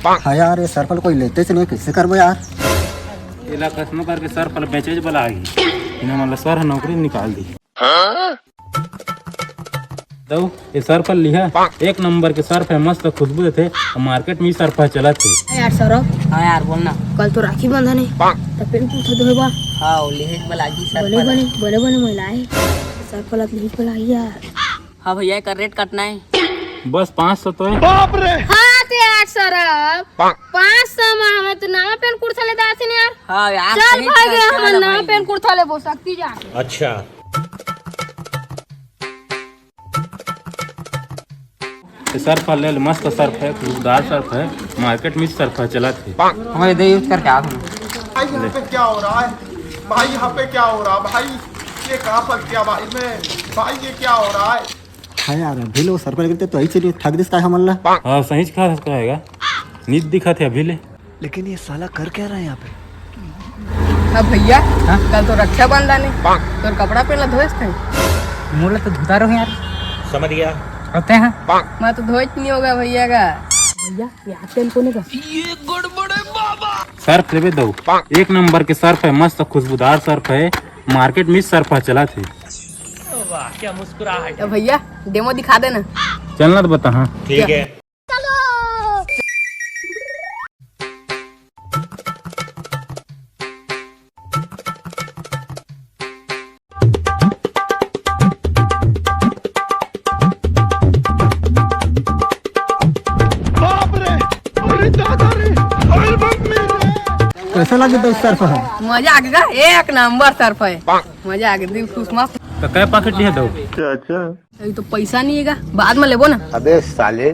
हाँ यार, ये सरफल कोई लेते से नहीं, कैसे करबो यार। इला कसम करके सरफल बेचे वाला आ गई, इन्हें मतलब सर नौकरी निकाल दी। दो ये सरफल लिया, एक नंबर के सर्फ है, मस्त खुशबू थे, मार्केट में सर्फ चला थे। यार सौरभ, हाँ यार बोलना। कल तो राखी बंधन है, तो फिर पूछो धोबा। हाँ लेहेज वाला आगी सर बोले बने महिलाएं सरफल लेहेज वाला यार। हाँ भैया का रेट काटना है। बस 500 तो है। हाँ तो यार सौरभ 500 में हमें तो नवा पेन कुर्ता ले दाते ने यार। हाँ यार चल भाई गए हम नवा पेन कुर्ता ले बो सकती जा। अच्छा सर्फ ले ले, मस्त सर्फ है, खुशबूदार सर्फ है, मार्केट में सर्फ चला थे। हमारे दे यूज करके आ भाई यहाँ पे क्या हो रहा है भाई, यहाँ पे क्या हो रहा है भाई, ये कहाँ फंस गया भाई मैं, भाई ये क्या हो रहा है। हाँ यार, अभी लोग सरफल करते तो ऐसे ठग दिसता है हमला। हाँ सही खा कहेगा, नीच दिखा थे अभी ले। लेकिन ये साला कर क्या रहा है यहाँ पे। हाँ भैया, कल तो रक्षाबंधन है, तो कपड़ा पहनला धोएस थे। मोला तो धुता रहो यार। समझ गया होते हैं। मैं तो धोच नहीं होगा भैया का। भैया यार पेन कोने का सर्फ ले दो, एक नंबर के सर्फ है, मस्त खुशबूदार सर्फ है, मार्केट में सर्फ चला थे। क्या मुस्कुराहट। तो भैया डेमो दिखा देना। चलना तो बता। हाँ ठीक है। कैसा लगे तो सर्फ है। मजा आ गया, एक नंबर सर्फ है, मजा आ गया, दिल खुश मस्त। तो कै पैकेट लिया दो। अभी तो पैसा नहीं है, बाद में लेबो ना। अबे साले